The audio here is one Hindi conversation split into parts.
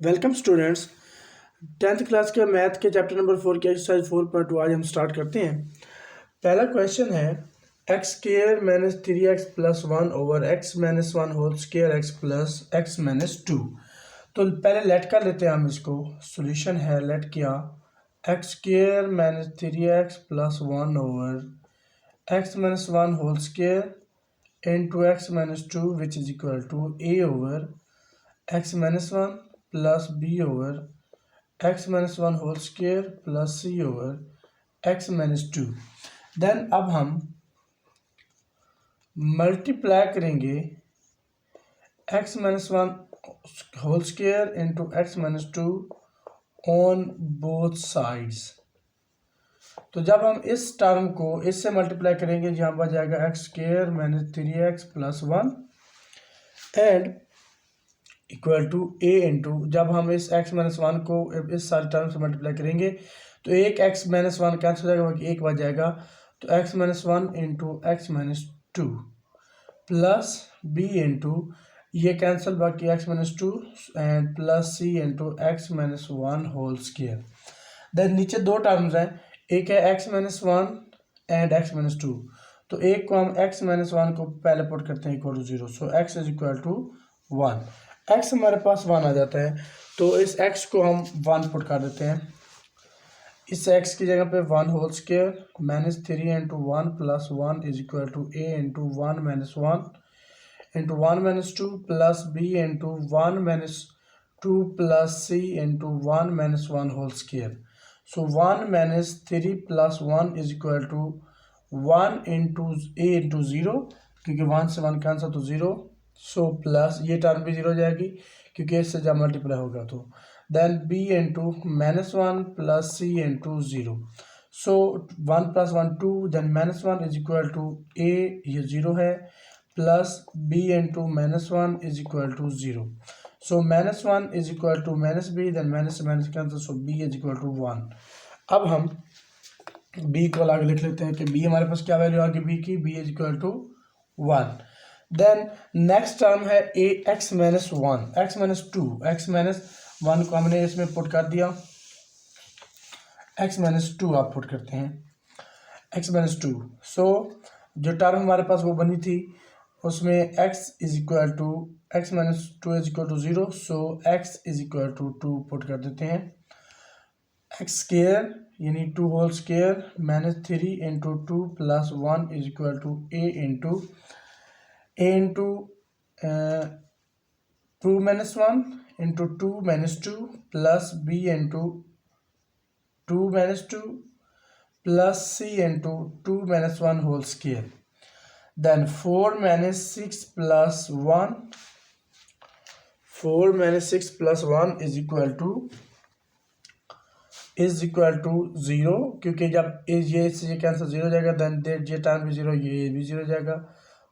Welcome students. 10th क्लास के मैथ के चैप्टर नंबर 4 की एक्सरसाइज 4.2 आज हम स्टार्ट करते हैं। पहला क्वेश्चन है x square minus 3x plus 1 over x minus 1 whole square X plus X minus 2। तो पहले लेट कर लेते हैं हम इसको। सॉल्यूशन है लेट किया X square minus 3x plus 1 over x minus 1 whole square into x minus 2 which is equal to a over x minus 1 plus B over x minus 1 whole square plus C over x minus 2। Then अब हम मल्टीप्लाई करेंगे X minus 1 whole square into x minus 2 on both sides. तो जब हम इस टर्म को इससे मल्टीप्लाई करेंगे यहाँ पर जाएगा X square minus 3x plus 1 and equal to A into जब हम इस x माइनस 1 को इस सारे टर्म से मल्टीप्लाई करेंगे तो एक x माइनस 1 कैंसिल हो जाएगा, बाकी एक बच जाएगा। तो x minus 1 into x minus 2 plus b into ये कैंसिल, बाकी x minus 2 and plus c into x minus 1 whole square. Then नीचे दो टर्म्स हैं, एक है x minus 1 and X minus 2। तो एक को हम x माइनस 1 को पहले पुट करते हैं equal to 0, so x is equal to 1। x हमारे पास 1 आ जाता है तो इस x को हम 1 पुट कर देते हैं। इस x की जगह पे 1 whole square minus 3 into 1 plus 1 is equal to a into 1 minus 1 into 1 minus 2 plus b into 1 minus 2 plus c into 1 minus 1 whole square. So 1 minus 3 plus 1 is equal to 1 into a into 0, क्योंकि 1 से 1 कैंसिल तो 0। सो प्लस ये टर्म भी 0 हो जाएगी क्योंकि इससे जब मल्टीप्लाई होगा तो। Then b into minus 1 plus c into 0। So 1 plus 1 2, then minus 1 is equal to a, ये 0 है, plus b into minus 1 is equal to 0। So minus 1 is equal to minus b, then minus से minus cancel, so b is equal to 1। अब हम b को आगे लिख लेते हैं कि b हमारे पास क्या वैल्यू आ गई b की, b is equal to 1। Then next term है a x minus 1 x minus 2, x minus 1 को हमने इसमें पुट कर दिया, एक्स माइनस 2 आप पुट करते हैं एक्स माइनस 2। सो जो टर्म हमारे पास वो बनी थी उसमें X is equal to X minus 2 is equal to 0, so x is equal to 2 put कर देते हैं। एक्स स्क्र यानी 2 whole square minus 3 into 2 plus 1 is equal to a into 2 minus 1 into 2 minus 2 plus b into 2 minus 2 plus c into 2 minus 1 whole square. Then 4 minus 6 plus 1, 4 minus 6 plus 1 is equal to 0, क्योंकि जब ये से ये कैंसिल 0 हो जाएगा, देन ये टर्म भी 0, ये भी 0 हो जाएगा,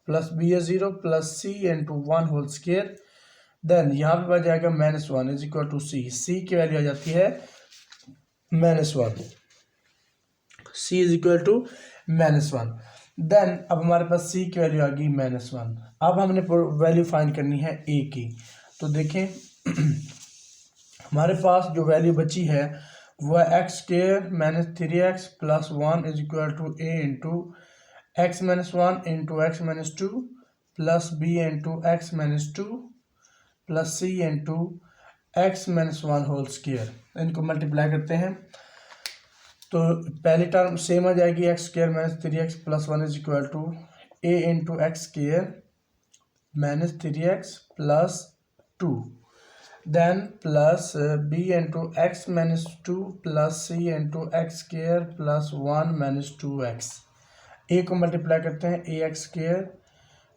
प्लस b है 0 plus c into 1 whole square. Then यहाँ पे बच जाएगा minus 1 is equal to c, c की वैल्यू आ जाती है minus 1, c is equal to minus 1। Then अब हमारे पास c की वैल्यू आ गई माइनस 1। अब हमने वैल्यू फाइंड करनी है a की। तो देखें हमारे पास जो वैल्यू बची है वो है x square minus 3x plus 1 is equal to a into x minus 1 into x minus 2 plus b into x minus 2 plus c into x minus 1 whole square. इनको मल्टीप्लाई करते हैं तो पहली टर्म सेम आ जाएगी, x square minus 3x plus 1 is equal to a into x square minus 3x plus 2, then plus b into x minus 2 plus c into x square plus 1 minus 2x। a को मल्टीप्लाई करते हैं, a x square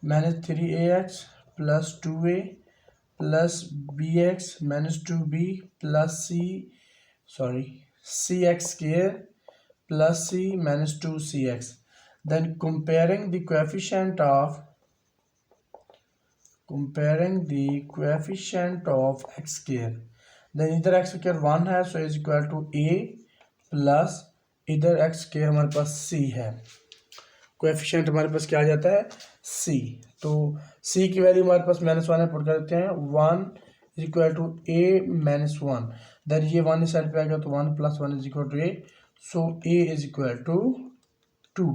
minus 3ax plus 2a plus bx minus 2b plus c x square plus c minus 2cx। Then comparing the coefficient of x square, then इधर x square 1 है, so is equal to a plus इधर x square हमारे पास c है, कोएफिशिएंट हमारे पास क्या आ जाता है c। तो c की वैल्यू हमारे पास माइनस 1 है, पुट कर देते हैं 1 is equal to a minus one, then ये वन इस साइड पे आएगा तो 1 + 1 is equal to a, so a is equal to 2।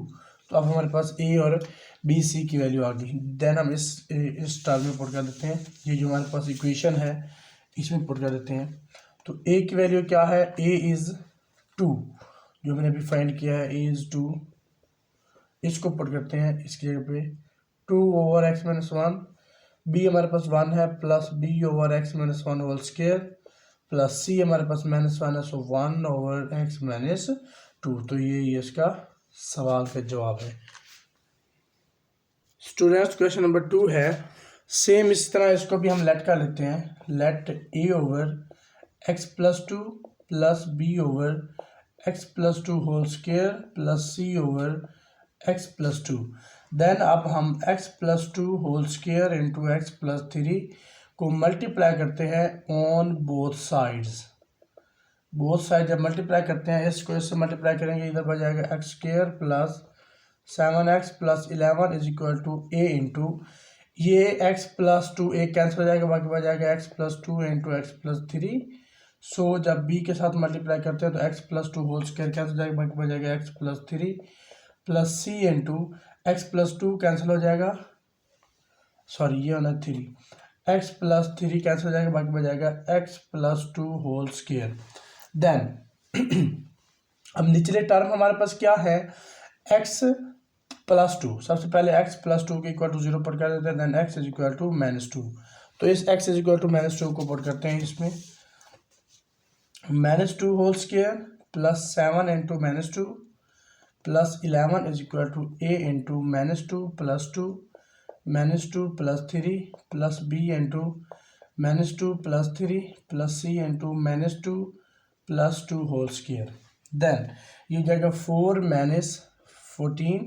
तो अब हमारे पास ए और बी सी की वैल्यू आ गई। देन हम इस टर्म में पुट कर देते हैं, ये जो हमारे पास इक्वेशन है इसमें पुट कर देते हैं। तो ए की वैल्यू क्या है, ए इज़ 2, जो मैंने अभी फाइंड किया है, ए इज़ 2, इसको पुट करते हैं इसकी जगह पे 2/x-1, बी हमारे पास 1 है, plus b/x-1 whole square, plus c हमारे पास -1 है, सो 1/x-2। तो ये इसका सवाल का जवाब है। स्टूडेंट्स क्वेश्चन नंबर 2 है, सेम इस तरह इसको भी हम लेट कर लेते हैं, let a/x+2 plus b/x+2 whole square plus c/x+2। Then अब हम x+2 whole square into x+3 को मल्टीप्लाई करते हैं on both sides. Both side जब मल्टीप्लाई करते हैं, इसको इससे मल्टीप्लाई करेंगे, इधर बच जाएगा x² plus 7x plus 11 is equal to a into ये x+2 a कैंसिल हो जाएगा, बाकी बच जाएगा x+2 इंटू x+3। सो जब b के साथ मल्टीप्लाई करते हैं तो x+2 होल स्क्वायर कैंसिल हो जाएगा, बाकी बच जाएगा x+3 plus c into x+2 cancel हो जाएगा, सॉरी ये होना 3, x+3 कैंसिल हो जाएगा, बाकी बच जाएगा x+2 होल स्क्वायर। देन अब निचले टर्म हमारे पास क्या है, x+2, सबसे पहले x+2 के इक्वल टू 0 पुट कर देते हैं, then x is equal to -2। तो इस x इज इक्वल टू -2 को पुट करते हैं इसमें, -2 whole square plus 7 into -2 plus 11 is equal to a into -2 plus 2 -2 plus 3 plus b into -2 plus 3 plus c into -2 plus 2 whole square. Then ये जाएगा 4 - 14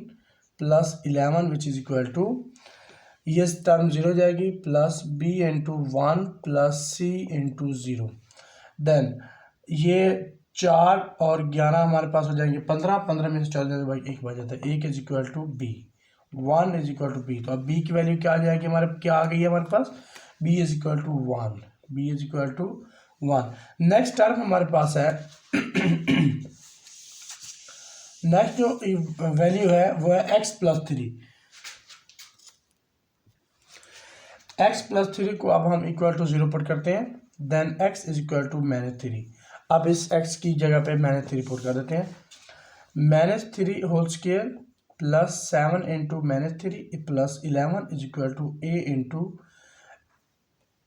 plus 11 which is equal to, ये टर्म 0 जाएगी, plus b into 1 plus c into 0। Then ये 4 और 11 हमारे पास हो जाएंगे 15, 15 में से 4 जाएगा भाई 1 बच जाता है, 1 is equal to b, 1 is equal to b। तो अब b की वैल्यू क्या आ जाएगी, हमारे क्या आ गई है हमारे पास, b is equal to 1, b is equal to 1। Next term हमारे पास है नेक्स्ट जो वैल्यू है वो है x+3। x+3 को अब हम इक्वल टू 0 पुट करते हैं, then x is equal to -3। अब इस x की जगह पे -3 पुट कर देते हैं, -3 whole square plus 7 into -3 plus 11 is equal to a into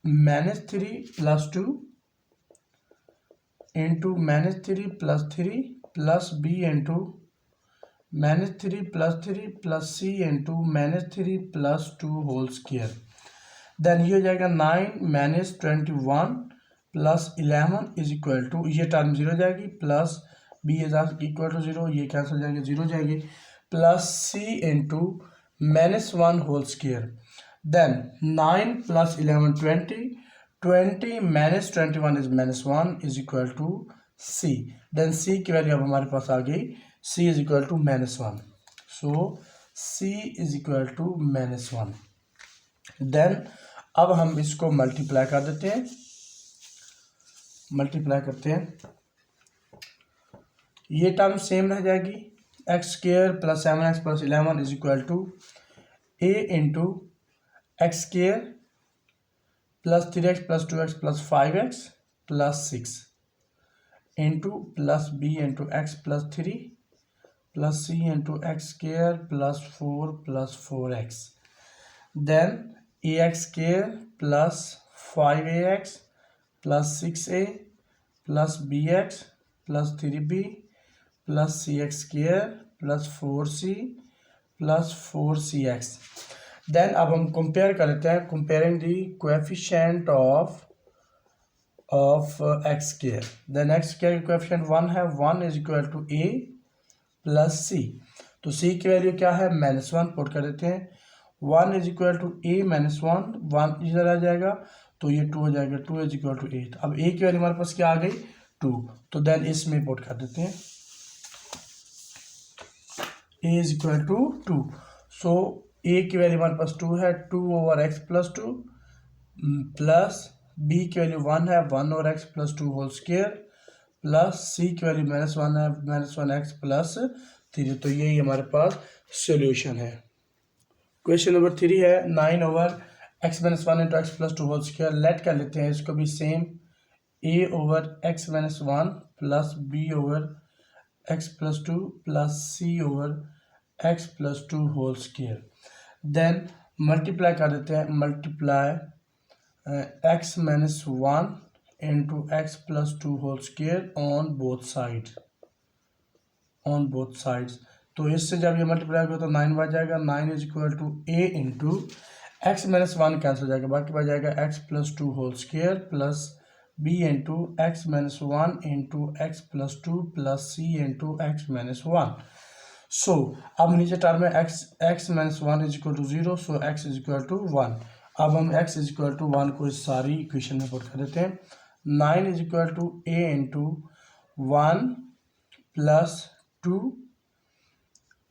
-3 plus 2 into -3 plus 3 plus b into -3 plus 3 plus c into -3 plus 2 whole square. Then ये हो जाएगा 9 - 21 प्लस 11 इज इक्वल टू, ये टर्म 0 जाएगी, plus b is equal to 0, ये कैंसिल हो जाएंगे, 0 जाएगी, plus c into -1 whole square. Then 9 plus 11 20 -21 is -1 is equal to c। Then c की वैल्यू अब हमारे पास आ गई, c is equal to -1, so c is equal to -1। Then अब हम इसको मल्टीप्लाई कर देते हैं, मल्टीप्लाई करते हैं, ये टर्म सेम रह जाएगी, x² plus 7x plus 11 is equal to a into x² plus 3x plus 2x plus 5x plus 6 into plus b into x plus 3 plus c into x² plus 4 plus 4x। Then ax² plus 5ax plus 6a plus bx plus 3b plus cx² plus 4c plus 4cx। Then अब हम कंपेयर कर लेते हैं, comparing the coefficient of x²। Then x² का कोएफिशिएंट 1 है, 1 is equal to a plus c। तो c की वैल्यू क्या है, -1 पुट कर देते हैं, 1 इज इक्वल टू a -1, 1 इधर आ जाएगा तो ये 2 हो जाएगा, 2 इज इक्वल टू 8। अब a की वैल्यू हमारे पास क्या आ गई, 2, तो देन इसमें पुट कर देते हैं, a is equal to 2। So a की वैल्यू हमारे पास 2 है, 2/x+2 प्लस बी की वैल्यू 1 है, 1 और x plus 2 whole square, plus c की वैल्यू -1 है, -1 एक्स प्लस 3। तो यही हमारे पास सोल्यूशन है। क्वेश्चन नंबर 3 है 9 over x minus 1 into x plus 2 whole square. Let कर लेते हैं इसको भी same, a over x minus 1 plus B over x plus 2 plus C over x plus 2 whole square. Then multiply कर देते हैं, multiply x minus 1 into x plus 2 whole square on both sides. तो इससे जब ये मल्टीप्लाई होगा तो 9 बच जाएगा, 9 is equal to A into x minus 1 cancel हो जाएगा, बाकी बच जाएगा x plus 2 whole square plus B into x minus 1 into x plus 2 plus सी इंटू एक्स माइनस 1। सो अब नीचे टर्म में x minus 1 is equal to 0, so x is equal to 1। अब हम एक्स इज इक्वल टू 1 को इस सारी इक्वेशन में पुट कर देते हैं। 9 is equal to A into 1 plus 2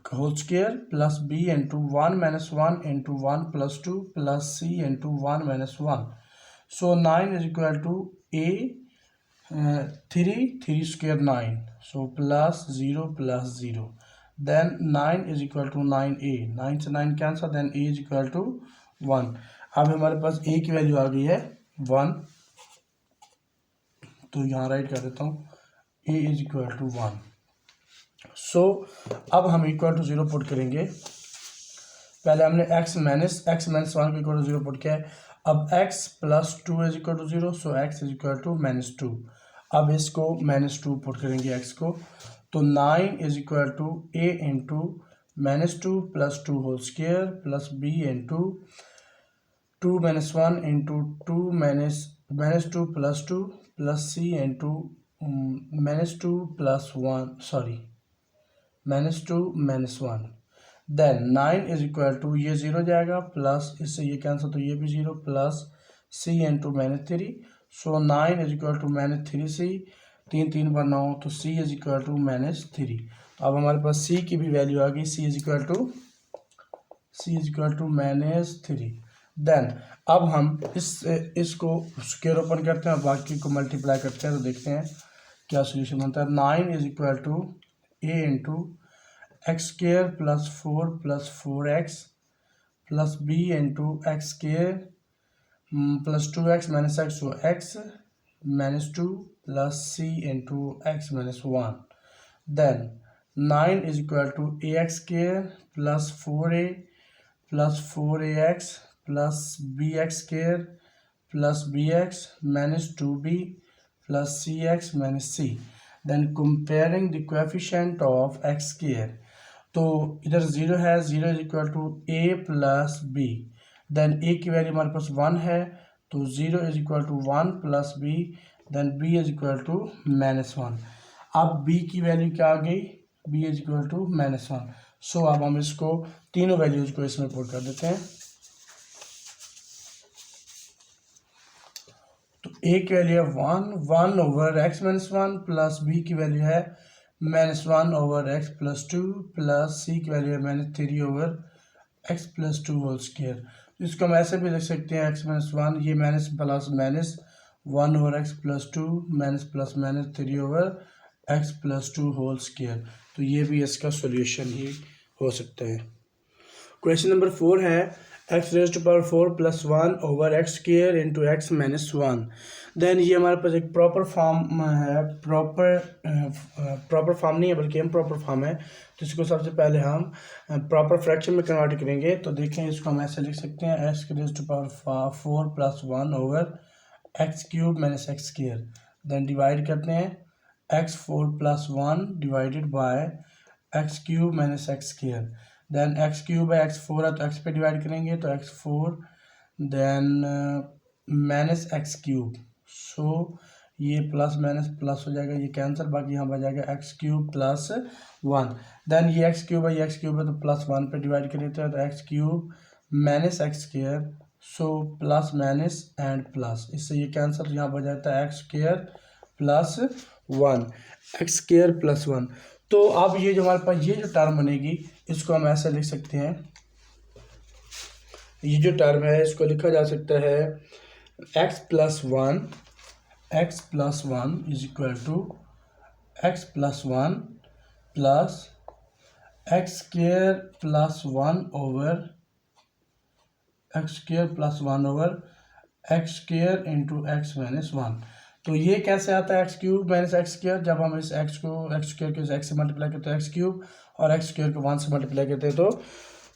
whole square plus B into 1 minus 1 into 1 plus 2 plus C into 1 minus 1। So 9 is equal to a 3 square 9, so plus 0 plus 0। Then 9 is equal to 9a, 9 से 9 cancel, then a is equal to 1। अब हमारे पास a की वैल्यू आ गई है 1, तो यहाँ राइट कर देता हूँ, a is equal to 1। So अब हम इक्वल टू 0 पुट करेंगे। पहले हमने x माइनस 1 को इक्वल टू 0 पुट किया है। अब x plus 2 is equal to 0, so x is equal to -2। अब इसको -2 पुट करेंगे x को, तो 9 is equal to a into -2 plus 2 whole square plus b into 2 minus 1 into 2 minus 2 plus 2 plus c into -2 plus 1 sorry -2 -1। Then 9 is equal to ये 0 जाएगा, प्लस इससे ये कैंसिल तो ये भी 0 plus c into -3। So 9 is equal to -3c, 3 3 बार 9, तो c इज इक्वल टू -3। अब हमारे पास c की भी वैल्यू आ गई, c is equal to -3। Then अब हम इसको स्क्वायर ओपन करते हैं और बाकी को मल्टीप्लाई करते हैं, तो देखते हैं क्या सोल्यूशन बनता है। 9 is equal to a into x square plus 4 plus 4x plus b into x square plus 2x minus x, so x -2 plus c into x minus 1। Then 9 is equal to a x square plus 4a plus 4ax plus b x square plus bx minus 2b plus cx minus c। Then comparing the coefficient of x square, तो इधर 0 है, 0 is equal to a plus b। Then a की वैल्यू हमारे पास 1 है, तो 0 is equal to 1 plus b, then b is equal to -1। अब b की वैल्यू क्या आ गई, b is equal to -1। So अब हम इसको तीनों वैल्यूज को इसमें पुट कर देते हैं। तो a की वैल्यू है 1 over x minus 1 plus b की वैल्यू है -1 over x plus 2 plus c की वैल्यू है -3 over x plus 2 whole square. तो इसको हम ऐसे भी लिख सकते हैं, एक्स माइनस 1 ये minus plus -1 over x plus 2 minus plus -3 over x plus 2 whole square. तो ये भी इसका सोल्यूशन ही हो सकता है। क्वेश्चन नंबर 4 है x raise to power 4 plus 1 over x square into x minus 1। Then ये हमारे पास एक प्रॉपर फॉर्म है, प्रॉपर फॉर्म नहीं है बल्कि इम्प्रॉपर फॉर्म है। तो इसको सबसे पहले हम प्रॉपर फ्रैक्शन में कन्वर्ट करेंगे। तो देखें इसको हम ऐसे लिख सकते हैं, x raise to power 4 plus 1 over x cube minus x square. Then divide करते हैं, x 4 plus 1 divided by x cube minus x square. Then x cube है, एक्स 4 है तो एक्स पे डिवाइड करेंगे, तो x 4 then minus x cube. So ये प्लस माइनस प्लस हो जाएगा, ये कैंसिल, बाकी यहाँ बच जाएगा एक्स क्यूब प्लस 1। देन ये एक्स क्यूब है, ये एक्स क्यूब है तो प्लस 1 पे डिवाइड कर देते हैं, तो x cube minus x square, so plus minus and plus, इससे ये कैंसिल, यहाँ बच जाता है x square plus 1, x square plus 1। तो अब ये जो हमारे पास ये जो टर्म बनेगी इसको हम ऐसे लिख सकते हैं, ये जो टर्म है इसको लिखा जा सकता है x plus one is equal to x plus one plus x square plus one over x square into x minus one. तो ये कैसे आता है x cube minus x square, जब हम इस एक्स को एक्स स्क्वेयर को एक्स से मल्टीप्लाई करते हैं एक्स क्यूब और एक्स स्क्वेयर को वन से मल्टीप्लाई करते हैं तो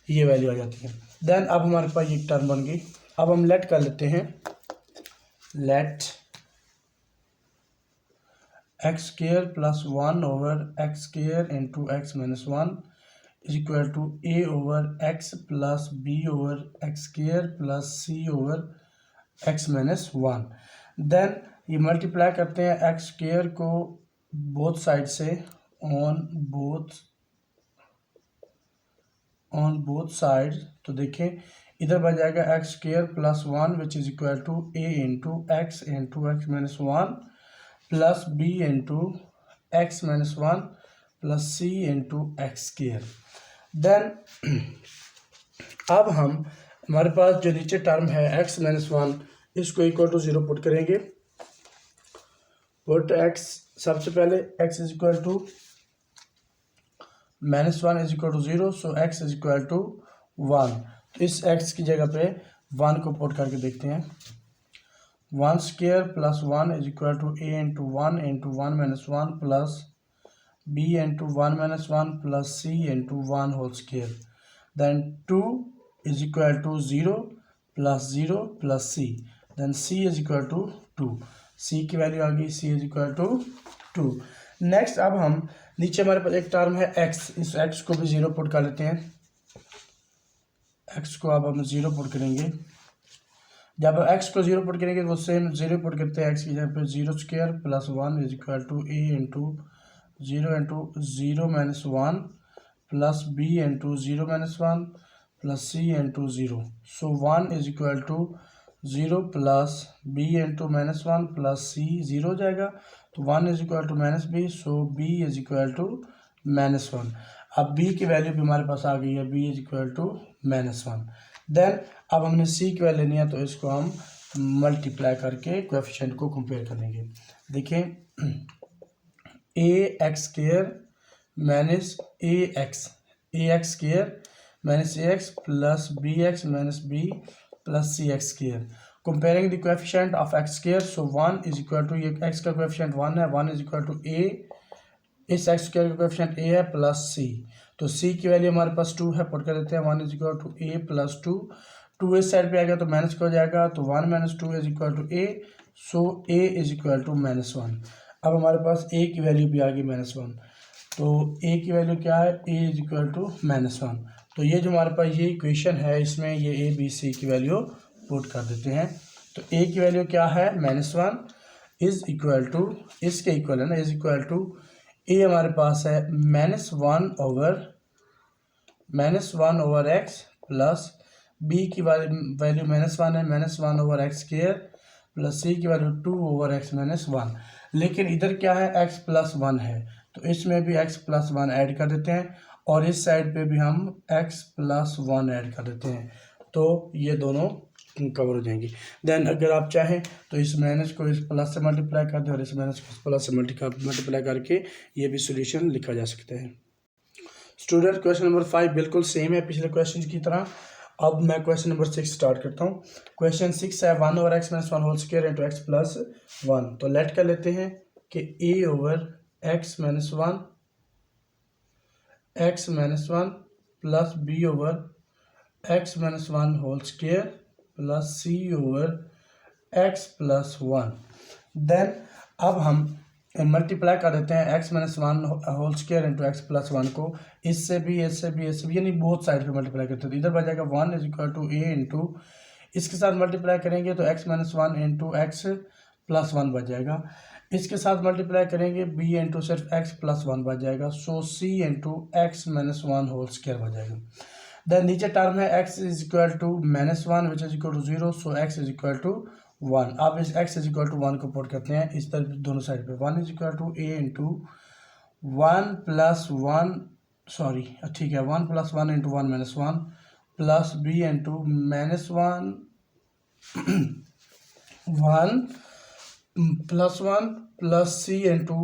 ये वैल्यू आ जाती है। देन अब हमारे पास ये टर्म बन गई। अब हम लेट कर लेते हैं, let x square plus one over x square into x minus one is equal to a over x plus B over x square plus C over x minus one. Then ये मल्टीप्लाई करते हैं एक्स स्क्वेयर को बोथ साइड से ऑन बोथ साइड। तो देखें इधर बच जाएगा x square plus one which is equal to A into x minus one plus B into x minus one plus C into x square. Then अब हमारे पास जो नीचे टर्म है एक्स माइनस वन, इसको इक्वल टू जीरो पुट करेंगे। पुट एक्स, सबसे पहले x is equal to minus one is equal to zero, so x is equal to one. तो इस एक्स की जगह पे वन को पुट करके देखते हैं। One square plus one is equal to A into one minus one plus B into one minus one plus C into one whole square. Then two is equal to zero plus C, then C is equal to two. C की वैल्यू आ गई, C is equal to two. Next अब हम नीचे हमारे पास एक टर्म है एक्स, इस एक्स को भी जीरो पुट कर लेते हैं। एक्स को अब हम जीरो पुट करेंगे। जब एक्स को जीरो पुट करेंगे वो सेम जीरो पुट करते हैं एक्स की जगह पे, zero square plus one is equal to A into zero minus one plus B into zero minus one plus C into zero. So one is equal to zero plus B into minus one plus c, zero हो जाएगा तो one is equal to minus b, so b is equal to minus one. अब बी की वैल्यू भी हमारे पास आ गई है, b is equal to minus one. Then अब हमने सी की वैल्यू लेनी है तो इसको हम मल्टीप्लाई करके कोएफिशिएंट को कंपेयर करेंगे। देखें a x square minus a x square minus a x plus b x minus b plus c x square. Comparing the coefficient of x square, so one is equal to, ये एक्स का कोएफिशिएंट वन है, one is equal to a, इस एक्स स्क्वायर का कोएफिशिएंट ए है प्लस सी। तो सी की वैल्यू हमारे पास टू है, पुट कर देते हैं। One is equal to a plus two, two इस साइड पे आएगा तो माइनस का हो जाएगा, तो one minus two is equal to a, so a is equal to minus one. अब हमारे पास ए की वैल्यू भी आ गई माइनस वन, तो ए की वैल्यू क्या है, a is equal to minus one. तो ये जो हमारे पास ये इक्वेशन है इसमें ये ए बी सी की वैल्यू पुट कर देते हैं। तो ए की वैल्यू क्या है, minus one is equal to, इसके इक्वल है ना, इज इक्वल टू ए हमारे पास है minus one over x plus b की वैल्यू माइनस वन है, minus one over x square plus c की value two over x minus one. लेकिन इधर क्या है, एक्स प्लस वन है, तो इसमें भी एक्स प्लस वन ऐड कर देते हैं और इस साइड पे भी हम एक्स प्लस वन ऐड कर देते हैं, तो ये दोनों कवर हो जाएंगी। देन अगर आप चाहें तो इस माइनस को इस प्लस से मल्टीप्लाई कर दें और इस माइनस को इस प्लस से मल्टीप्लाई करके ये भी सॉल्यूशन लिखा जा सकता है। स्टूडेंट क्वेश्चन नंबर 5 बिल्कुल सेम है पिछले क्वेश्चन की तरह। अब मैं क्वेश्चन नंबर 6 स्टार्ट करता हूँ। क्वेश्चन 6 है one over x minus one whole square into x plus one. तो लेट कर लेते हैं कि a over x minus one plus B over x minus one whole square plus C over x plus one. Then अब हम मल्टीप्लाई कर देते हैं x minus one whole square into x plus one को, इससे भी यानी बोथ साइड पे मल्टीप्लाई करते हैं। तो इधर बच जाएगा one is equal to A into, इसके साथ मल्टीप्लाई करेंगे तो x minus one into x plus one बच जाएगा। इसके साथ मल्टीप्लाई करेंगे बी इंटू सिर्फ एक्स प्लस वन बच जाएगा, so c into x minus one whole square बच जाएगा। देन नीचे टर्म है x is equal to minus one which is equal to zero, so x is equal to one. अब इस x is equal to one को पुट करते हैं इस तरफ दोनों साइड पे, one is equal to A into one plus one, sorry ठीक है, one plus one into one minus one plus B into minus one 1 plus c into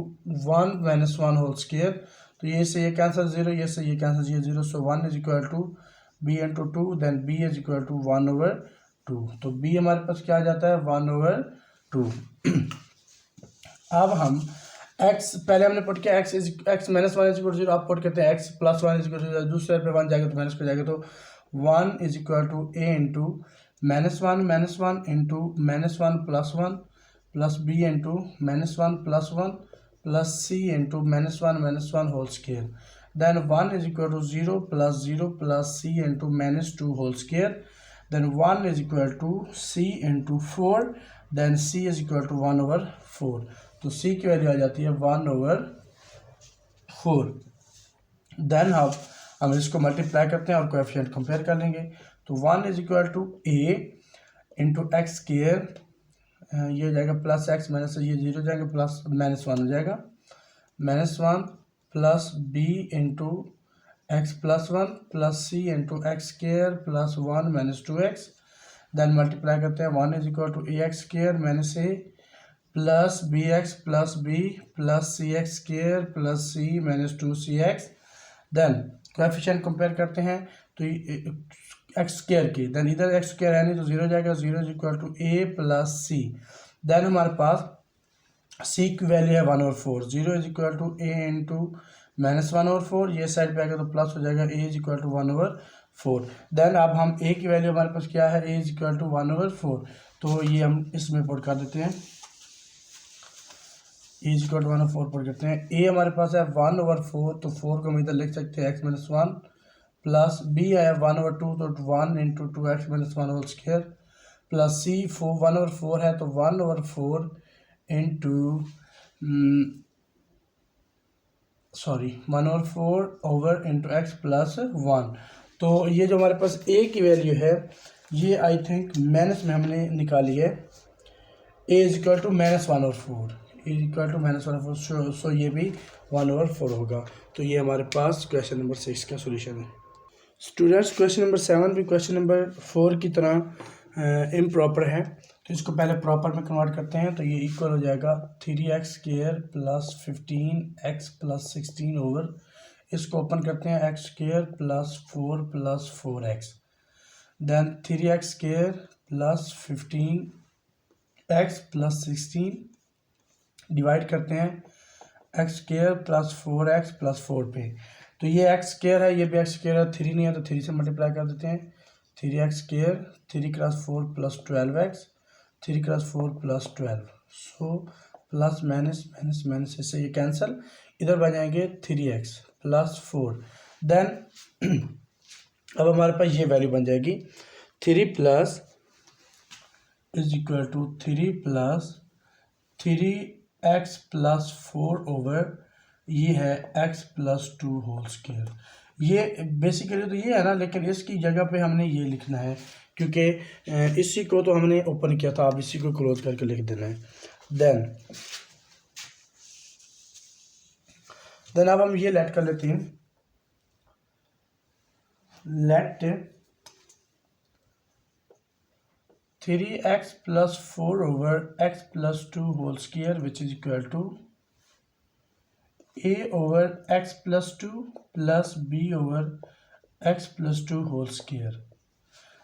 1 minus 1 whole square. तो ये से ये कैंसिल 0, ये से ये कैंसिल, ये 0, so 1 is equal to b into 2, then b is equal to 1/2। तो b हमारे पास क्या आ जाता है 1/2। अब हम x पहले हमने पुट किया x minus 1 is equal to 0, आप पुट करते हैं x plus 1 is equal to 0, दूसरे पे 1 जाएगा तो माइनस पे जाएगा, तो 1 is equal to a into -1 into -1 plus b into -1 plus c into -1 whole square, then 1 is equal to 0 plus c into -2 whole square, then 1 is equal to c into 4, then c is equal to 1/4। तो c की वैल्यू आ जाती है 1/4। देन हम इसको मल्टीप्लाई करते हैं और कोएफिशिएंट कंपेयर कर लेंगे। तो 1 is equal to a into x square, ये हो जाएगा प्लस एक्स माइनस ये 0 जाएगा, प्लस -1 हो जाएगा, -1 plus b into x plus 1 plus c into x square plus 1 minus 2x, then multiply करते हैं 1 is equal to a x square minus a plus b x plus b plus c x square plus c minus 2cx, then coefficient compare करते हैं तो एक्स स्केयर की, देन इधर एक्स स्केयर है नहीं तो 0 जाएगा, 0 is equal to a plus c, then हमारे पास c की वैल्यू है 1/4, 0 is equal to a into -1/4, ये साइड पे आएगा तो प्लस हो जाएगा a is equal to 1/4। Then अब हम a की वैल्यू हमारे पास क्या है, a इज इक्वल टू 1/4, तो ये हम इसमें पुट कर देते हैं, a is equal to 1/4 put करते हैं। a हमारे पास है 1/4, तो 4 को हम इधर लिख सकते हैं x माइनस 1, प्लस b है 1/2, तो 1 into 2x minus 1 whole square, plus c 1/4 है तो 1/4 into 1/4 over into x plus 1। तो ये जो हमारे पास a की वैल्यू है ये आई थिंक माइनस में हमने निकाली है, a is equal to -1/4, is equal to -1/4, so ये भी 1/4 होगा। तो ये हमारे पास क्वेश्चन नंबर 6 का सोल्यूशन है। स्टूडेंट्स क्वेश्चन नंबर 7 भी क्वेश्चन नंबर 4 की तरह इम्प्रॉपर है, तो इसको पहले प्रॉपर में कन्वर्ट करते हैं। तो ये इक्वल हो जाएगा 3x square plus 15x plus 16 over, इसको ओपन करते हैं x square plus 4 plus 4x, then 3x square plus 15x plus 16 divide करते हैं x square plus 4x plus 4 पे। तो ये एक्स स्क्वायर है, ये भी एक्स स्क्वायर है, 3 नहीं है तो 3 से मल्टीप्लाई कर देते हैं, 3x square 3 cross 4 plus 12x, 3 cross 4 plus 12, so plus minus minus minus इससे ये कैंसिल, इधर बन जाएंगे 3x प्लस 4, देन अब हमारे पास ये वैल्यू बन जाएगी 3 plus is equal to 3 plus 3x plus 4 over ये है x प्लस 2 होल स्क्वायर। ये बेसिकली तो ये है ना, लेकिन इसकी जगह पे हमने ये लिखना है क्योंकि इसी को तो हमने ओपन किया था, अब इसी को क्लोज करके लिख देना है। देन अब हम ये लेट कर लेते हैं, let 3x plus 4 over x plus 2 whole square which is equal to a over x plus 2 plus b over x plus 2 whole square,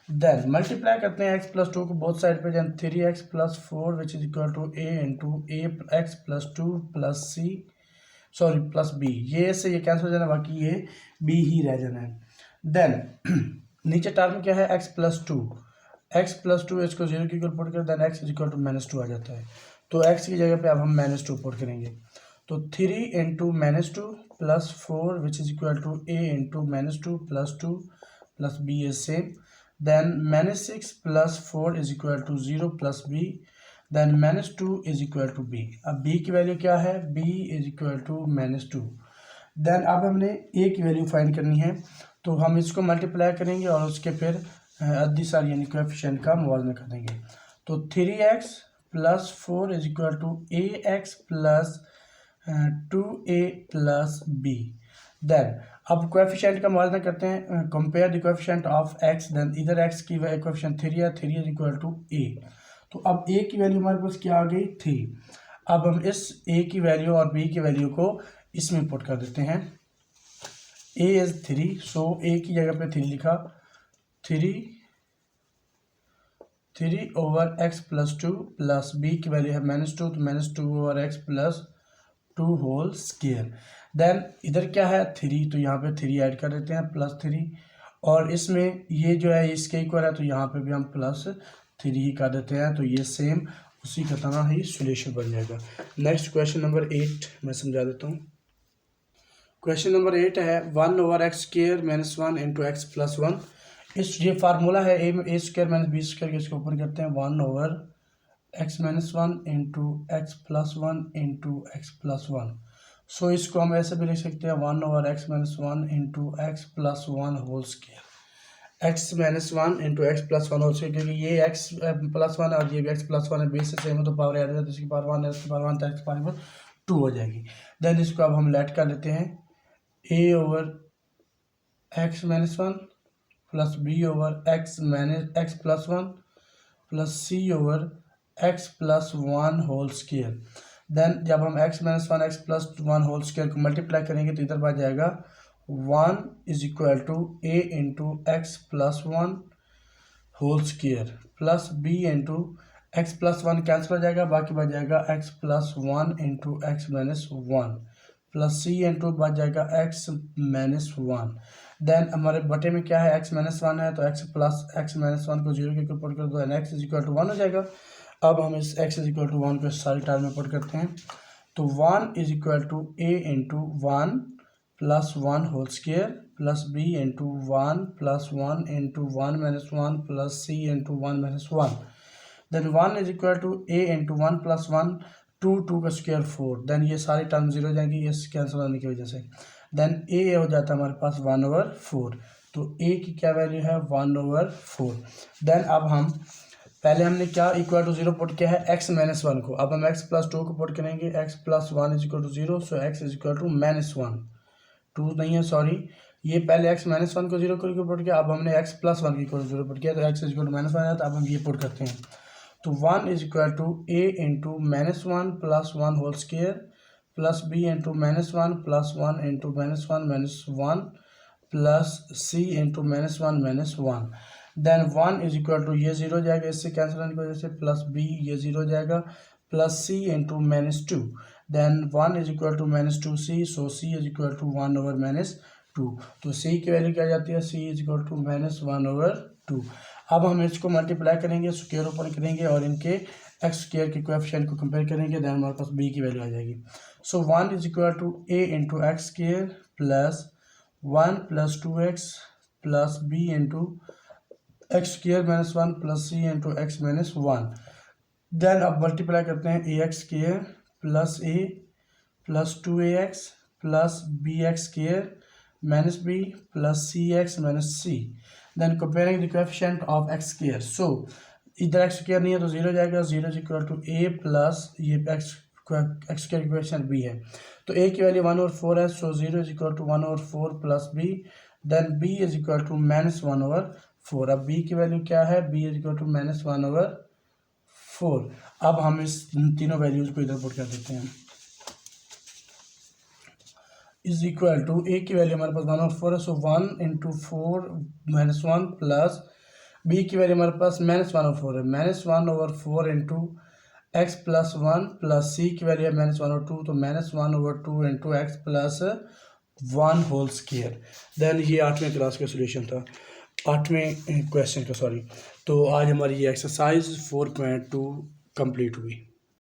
then multiply करते हैं x प्लस 2 को बोथ साइड पे, then 3x plus 4 which is equal to a into a x plus 2 plus c sorry plus b, ये से ये कैंसिल हो जाना, बाकी ये b ही रह जाना है। देन नीचे टर्म क्या है x प्लस 2, x प्लस 2 इसको 0 की इक्वल पुट कर, then x is equal to -2 आ जाता है, तो x की जगह पे अब हम -2 पुट करेंगे, तो 3 into -2 plus 4 which is equal to a into -2 plus 2 plus b is same, then -6 plus 4 is equal to 0 plus b, then -2 is equal to b। अब b की वैल्यू क्या है, b is equal to -2। Then अब हमने a की वैल्यू फाइंड करनी है, तो हम इसको मल्टीप्लाई करेंगे और उसके फिर अद्दी सारी यानी कोएफिशिएंट का मुवाजना कर देंगे। तो 3x plus 4 is equal to ax plus 2a plus b, then अब कोएफिशिएंट का मुवाजना करते हैं, compare the coefficient of x, then इधर x की कोएफिशिएंट 3 है, 3 इज इक्वल टू a, तो अब ए की वैल्यू हमारे पास क्या आ गई 3। अब हम इस ए की वैल्यू और बी की वैल्यू को इसमें पुट कर देते हैं। ए इज 3, सो ए की जगह पे 3 लिखा, 3 over x plus 2 plus b की वैल्यू है -2, तो -2 over x plus 2 whole square. Then इधर क्या है 3, तो यहाँ पे 3 ऐड कर देते हैं +3, और इसमें ये जो है इसके इक्वल है, तो यहाँ पे भी हम +3 ही कर देते हैं, तो ये सेम उसी का तरह ही सोल्यूशन बन जाएगा। नेक्स्ट क्वेश्चन नंबर 8 मैं समझा देता हूँ। क्वेश्चन नंबर 8 है 1 over x square -1 into x plus 1। इस ये फार्मूला है a square minus b square के, इसके ऊपर करते हैं 1 over x -1 into x plus 1 into x plus 1। So इसको हम ऐसे भी लिख सकते हैं 1 over x -1 into x plus 1 whole square. X -1 into x plus 1 whole square, क्योंकि ये एक्स प्लस 1 और ये भी एक्स प्लस 1 है, बेस से सेम है, तो पावर ऐड हो जाए तो इसकी पावर 1 है, इसकी पावर 1 तो एक्स पावर 2 हो जाएगी। देन इसको अब हम लेट कर लेते हैं a over x -1 plus B over x plus 1 plus C over x plus 1 whole square. Then जब हम x -1 x plus 1 whole square को मल्टीप्लाई करेंगे तो इधर बढ़ जाएगा 1 is equal to A into x plus 1 whole square plus B into x plus 1 cancel हो जाएगा, बाकी बच जाएगा x plus 1 into x -1 plus सी इंटू बच जाएगा एक्स -1। देन हमारे बटे में क्या है एक्स -1 है, तो एक्स -1 को 0 के ऊपर पुट कर दो, एक्स इज इक्वल टू 1 हो जाएगा। अब हम इस x इज इक्वल टू 1 को सारी टर्म में पुट करते हैं, तो 1 is equal to a into 1 plus 1 whole square plus b into 1 plus 1 into 1 -1 plus c into 1 -1। Then 1 is equal to a into 1 plus 1 2 का स्क्वायर 4। देन ये सारी टर्म 0 हो जाएंगी ये कैंसिल होने की वजह से। देन a हो जाता है हमारे पास 1/4, तो a की क्या वैल्यू है 1/4। देन अब हम पहले हमने क्या इक्वल टू 0 पुट किया है x -1 को, अब हम x प्लस 2 को पुट करेंगे, x plus 1 is equal to 0, so x is equal to -1 2 नहीं है सॉरी, ये पहले x -1 को 0 करके पुट किया, अब हमने x प्लस 1 की 0 पुट किया, तो x इज इक्वल टू -1 है, तो अब हम ये पुट करते हैं, तो 1 is equal to a into -1 plus 1 whole square plus b into -1 plus 1 into -1 plus c into -1 then 1 is equal to ये 0 हो जाएगा, इससे कैंसिल होने की वजह से, प्लस b ये 0 हो जाएगा plus c into -2। Then 1 is equal to -2c, so c is equal to 1/-2, तो c की वैल्यू क्या जाती है, c इज इक्वल टू -1/2। अब हम इसको मल्टीप्लाई करेंगे, स्क्वायर ओपन करेंगे और इनके एक्स स्क्वायर के कोएफिशिएंट को कंपेयर करेंगे, देन हमारे पास b की वैल्यू आ जाएगी। So 1 is equal to a into x square plus 1 plus 2x plus b into x square -1 plus C into x -1। Then अब मल्टीप्लाई करते हैं a x square plus a plus 2ax plus b x square minus b plus c x minus c. Then comparing the coefficient of x square, so इधर एक्स स्क्वायर नहीं है तो 0 जाएगा, 0 is equal to a plus ये एक्स स्क्वायर की कोएफिशिएंट बी है, तो ए की वैल्यू 1/4 है, so 0 is equal to 1/4 plus b, then b is equal to -1/4। अब b की वैल्यू क्या है, b इज इक्वल टू -1/4। अब हम इस तीनों वैल्यूज को इधर पुट कर देते हैं, इज इक्वल टू a की वैल्यू हमारे पास 1/4 है, सो 1 इंटू 4 -1 प्लस b की वैल्यू हमारे पास -1/4 है, -1/4 into x plus 1 plus c की वैल्यू है -1/2, तो -1/2 into x plus 1 whole square. Then ये 8वें क्लास का सोल्यूशन था, 8वें क्वेश्चन का सॉरी। तो आज हमारी ये एक्सरसाइज 4.2 कंप्लीट हुई।